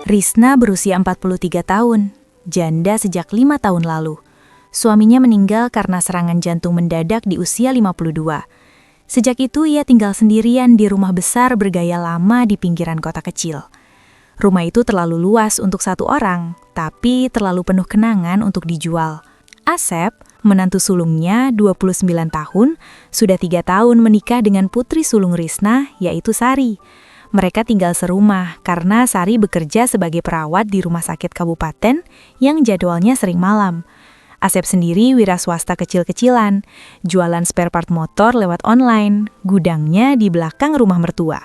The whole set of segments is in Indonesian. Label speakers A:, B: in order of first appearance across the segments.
A: Risna berusia 43 tahun, janda sejak 5 tahun lalu. Suaminya meninggal karena serangan jantung mendadak di usia 52. Sejak itu ia tinggal sendirian di rumah besar bergaya lama di pinggiran kota kecil. Rumah itu terlalu luas untuk satu orang, tapi terlalu penuh kenangan untuk dijual. Asep, menantu sulungnya 29 tahun, sudah 3 tahun menikah dengan putri sulung Risna, yaitu Sari. Mereka tinggal serumah karena Sari bekerja sebagai perawat di rumah sakit kabupaten yang jadwalnya sering malam. Asep sendiri wira swasta kecil-kecilan, jualan spare part motor lewat online, gudangnya di belakang rumah mertua.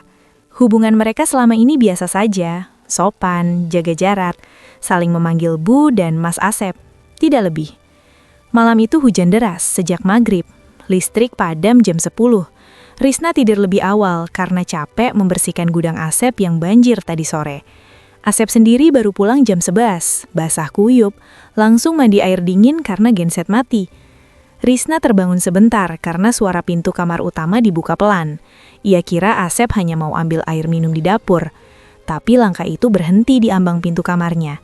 A: Hubungan mereka selama ini biasa saja, sopan, jaga jarak, saling memanggil Bu dan Mas Asep, tidak lebih. Malam itu hujan deras sejak maghrib, listrik padam jam 10. Risna tidur lebih awal karena capek membersihkan gudang Asep yang banjir tadi sore. Asep sendiri baru pulang jam 11, basah kuyup, langsung mandi air dingin karena genset mati. Risna terbangun sebentar karena suara pintu kamar utama dibuka pelan. Ia kira Asep hanya mau ambil air minum di dapur. Tapi langkah itu berhenti di ambang pintu kamarnya.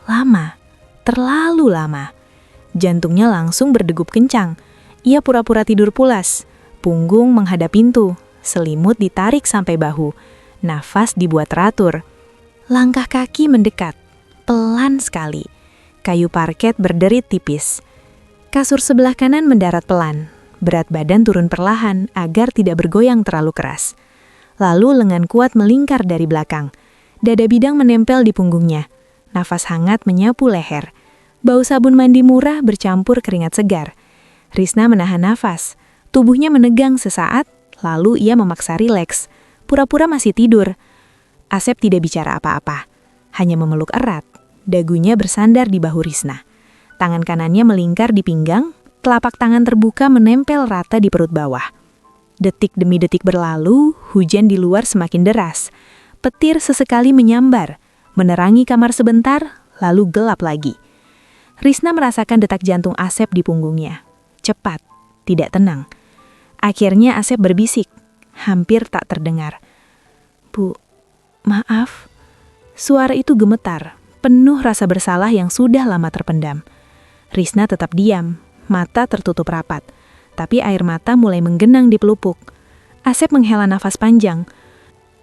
A: Lama, terlalu lama. Jantungnya langsung berdegup kencang. Ia pura-pura tidur pulas. Punggung menghadap pintu, selimut ditarik sampai bahu, nafas dibuat teratur. Langkah kaki mendekat, pelan sekali. Kayu parket berderit tipis. Kasur sebelah kanan mendarat pelan, berat badan turun perlahan agar tidak bergoyang terlalu keras. Lalu lengan kuat melingkar dari belakang. Dada bidang menempel di punggungnya. Nafas hangat menyapu leher. Bau sabun mandi murah bercampur keringat segar. Risna menahan nafas. Tubuhnya menegang sesaat, lalu ia memaksa rileks. Pura-pura masih tidur. Asep tidak bicara apa-apa, hanya memeluk erat. Dagunya bersandar di bahu Risna. Tangan kanannya melingkar di pinggang, telapak tangan terbuka menempel rata di perut bawah. Detik demi detik berlalu, hujan di luar semakin deras. Petir sesekali menyambar, menerangi kamar sebentar, lalu gelap lagi. Risna merasakan detak jantung Asep di punggungnya. Cepat, tidak tenang. Akhirnya Asep berbisik, hampir tak terdengar. Bu, maaf. Suara itu gemetar, penuh rasa bersalah yang sudah lama terpendam. Risna tetap diam, mata tertutup rapat. Tapi air mata mulai menggenang di pelupuk. Asep menghela nafas panjang.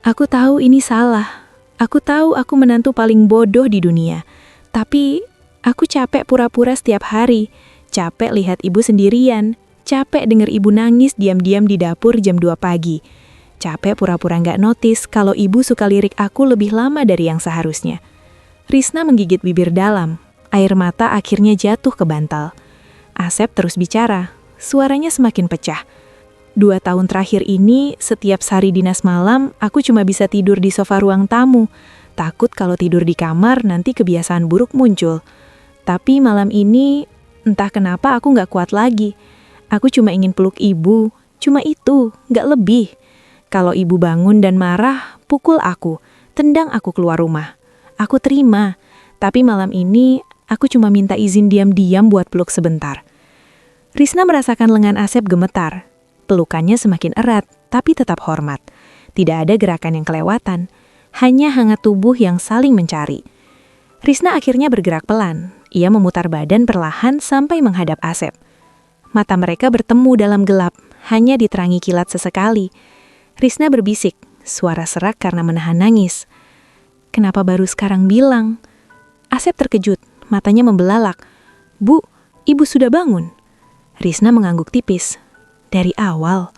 A: Aku tahu ini salah. Aku tahu aku menantu paling bodoh di dunia. Tapi aku capek pura-pura setiap hari. Capek lihat ibu sendirian. Capek denger ibu nangis diam-diam di dapur jam 2 pagi. Capek pura-pura nggak notice kalau ibu suka lirik aku lebih lama dari yang seharusnya. Risna menggigit bibir dalam. Air mata akhirnya jatuh ke bantal. Asep terus bicara. Suaranya semakin pecah. 2 tahun terakhir ini, setiap sehari dinas malam, aku cuma bisa tidur di sofa ruang tamu. Takut kalau tidur di kamar, nanti kebiasaan buruk muncul. Tapi malam ini, entah kenapa aku nggak kuat lagi. Aku cuma ingin peluk ibu, cuma itu, nggak lebih. Kalau ibu bangun dan marah, pukul aku, tendang aku keluar rumah. Aku terima, tapi malam ini aku cuma minta izin diam-diam buat peluk sebentar. Risna merasakan lengan Asep gemetar. Pelukannya semakin erat, tapi tetap hormat. Tidak ada gerakan yang kelewatan, hanya hangat tubuh yang saling mencari. Risna akhirnya bergerak pelan. Ia memutar badan perlahan sampai menghadap Asep. Mata mereka bertemu dalam gelap, hanya diterangi kilat sesekali. Risna berbisik, suara serak karena menahan nangis. Kenapa baru sekarang bilang? Asep terkejut, matanya membelalak. Bu, ibu sudah bangun. Risna mengangguk tipis. Dari awal.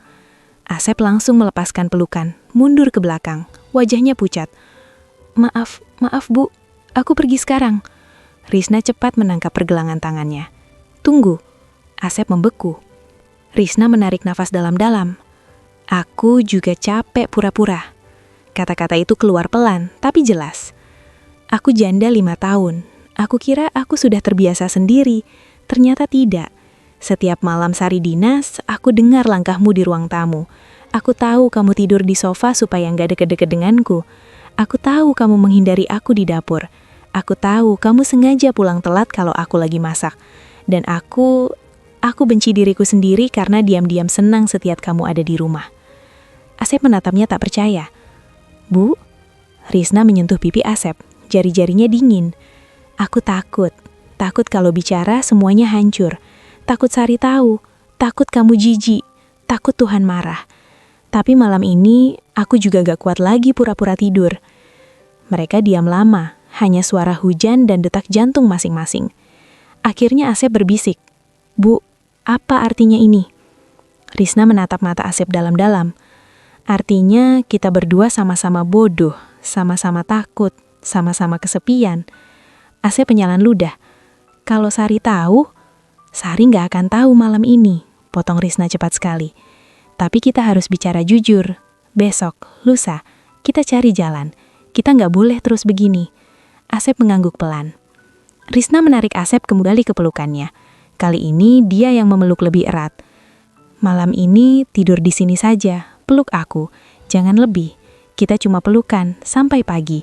A: Asep langsung melepaskan pelukan, mundur ke belakang, wajahnya pucat. Maaf bu, aku pergi sekarang. Risna cepat menangkap pergelangan tangannya. Tunggu. Asep membeku. Risna menarik nafas dalam-dalam. Aku juga capek pura-pura. Kata-kata itu keluar pelan, tapi jelas. Aku janda 5 tahun. Aku kira aku sudah terbiasa sendiri. Ternyata tidak. Setiap malam Sari dinas, aku dengar langkahmu di ruang tamu. Aku tahu kamu tidur di sofa supaya nggak deket-deket denganku. Aku tahu kamu menghindari aku di dapur. Aku tahu kamu sengaja pulang telat kalau aku lagi masak. Dan aku benci diriku sendiri karena diam-diam senang setiap kamu ada di rumah. Asep menatapnya tak percaya. Bu, Risna menyentuh pipi Asep, jari-jarinya dingin. Aku takut kalau bicara semuanya hancur. Takut Sari tahu, takut kamu jijik, takut Tuhan marah. Tapi malam ini aku juga gak kuat lagi pura-pura tidur. Mereka diam lama, hanya suara hujan dan detak jantung masing-masing. Akhirnya Asep berbisik, "Bu, apa artinya ini?" Risna menatap mata Asep dalam-dalam. "Artinya kita berdua sama-sama bodoh, sama-sama takut, sama-sama kesepian." Asep penyalan ludah. "Kalau Sari tahu, Sari nggak akan tahu malam ini," potong Risna cepat sekali. "Tapi kita harus bicara jujur. Besok, lusa, kita cari jalan. Kita nggak boleh terus begini." Asep mengangguk pelan. Risna menarik Asep kembali ke pelukannya. Kali ini dia yang memeluk lebih erat. "Malam ini tidur di sini saja, peluk aku. Jangan lebih. Kita cuma pelukan sampai pagi."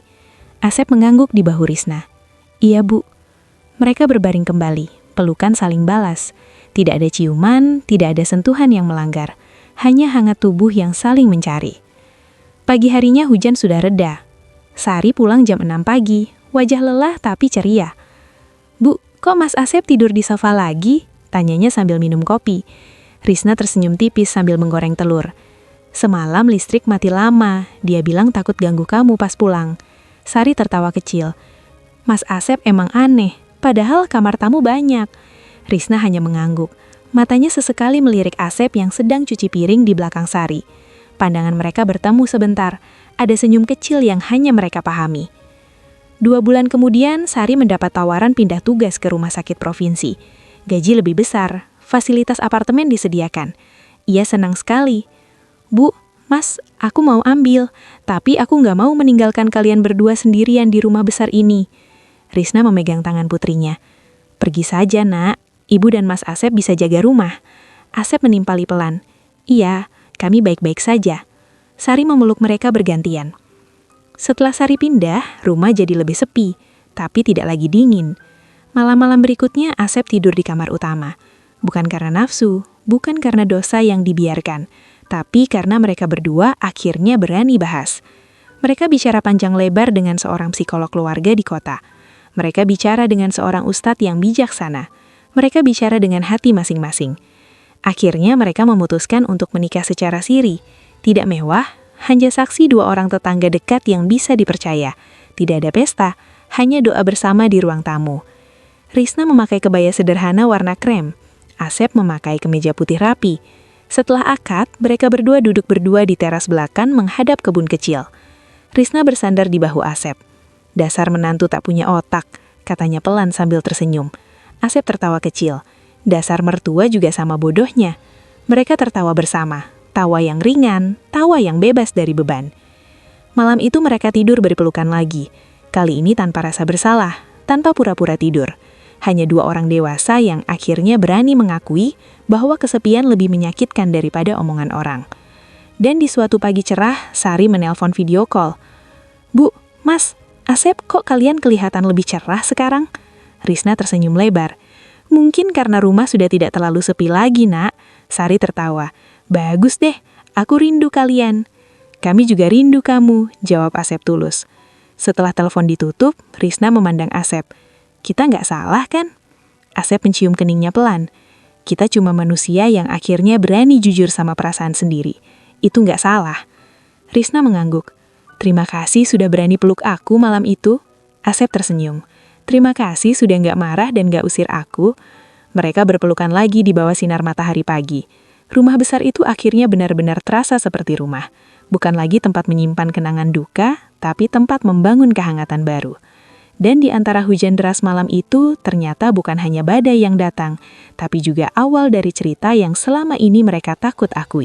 A: Asep mengangguk di bahu Risna. "Iya, Bu." Mereka berbaring kembali, pelukan saling balas. Tidak ada ciuman, tidak ada sentuhan yang melanggar. Hanya hangat tubuh yang saling mencari. Pagi harinya hujan sudah reda. Sari pulang jam 6 pagi, wajah lelah tapi ceria. "Bu, kok Mas Asep tidur di sofa lagi?" tanyanya sambil minum kopi. Risna tersenyum tipis sambil menggoreng telur. "Semalam listrik mati lama, dia bilang takut ganggu kamu pas pulang." Sari tertawa kecil. "Mas Asep emang aneh, padahal kamar tamu banyak." Risna hanya mengangguk. Matanya sesekali melirik Asep yang sedang cuci piring di belakang Sari. Pandangan mereka bertemu sebentar. Ada senyum kecil yang hanya mereka pahami. 2 bulan kemudian, Sari mendapat tawaran pindah tugas ke rumah sakit provinsi. Gaji lebih besar, fasilitas apartemen disediakan. Ia senang sekali. "Bu, Mas, aku mau ambil, tapi aku nggak mau meninggalkan kalian berdua sendirian di rumah besar ini." Risna memegang tangan putrinya. "Pergi saja, Nak. Ibu dan Mas Asep bisa jaga rumah." Asep menimpali pelan. "Iya, kami baik-baik saja." Sari memeluk mereka bergantian. Setelah Sari pindah, rumah jadi lebih sepi, tapi tidak lagi dingin. Malam-malam berikutnya Asep tidur di kamar utama. Bukan karena nafsu, bukan karena dosa yang dibiarkan, tapi karena mereka berdua akhirnya berani bahas. Mereka bicara panjang lebar dengan seorang psikolog keluarga di kota. Mereka bicara dengan seorang ustadz yang bijaksana. Mereka bicara dengan hati masing-masing. Akhirnya mereka memutuskan untuk menikah secara siri. Tidak mewah, hanya saksi 2 orang tetangga dekat yang bisa dipercaya. Tidak ada pesta, hanya doa bersama di ruang tamu. Risna memakai kebaya sederhana warna krem. Asep memakai kemeja putih rapi. Setelah akad, mereka berdua duduk berdua di teras belakang menghadap kebun kecil. Risna bersandar di bahu Asep. "Dasar menantu tak punya otak," katanya pelan sambil tersenyum. Asep tertawa kecil. "Dasar mertua juga sama bodohnya." Mereka tertawa bersama. Tawa yang ringan, tawa yang bebas dari beban. Malam itu mereka tidur berpelukan lagi. Kali ini tanpa rasa bersalah, tanpa pura-pura tidur. Hanya 2 orang dewasa yang akhirnya berani mengakui bahwa kesepian lebih menyakitkan daripada omongan orang. Dan di suatu pagi cerah, Sari menelpon video call. "Bu, Mas, Asep, kok kalian kelihatan lebih cerah sekarang?" Risna tersenyum lebar. "Mungkin karena rumah sudah tidak terlalu sepi lagi, Nak." Sari tertawa. "Bagus deh, aku rindu kalian." "Kami juga rindu kamu," jawab Asep tulus. Setelah telepon ditutup, Risna memandang Asep. "Kita nggak salah kan?" Asep mencium keningnya pelan. "Kita cuma manusia yang akhirnya berani jujur sama perasaan sendiri. Itu nggak salah." Risna mengangguk. "Terima kasih sudah berani peluk aku malam itu." Asep tersenyum. "Terima kasih sudah nggak marah dan nggak usir aku." Mereka berpelukan lagi di bawah sinar matahari pagi. Rumah besar itu akhirnya benar-benar terasa seperti rumah. Bukan lagi tempat menyimpan kenangan duka, tapi tempat membangun kehangatan baru. Dan di antara hujan deras malam itu, ternyata bukan hanya badai yang datang, tapi juga awal dari cerita yang selama ini mereka takut akui.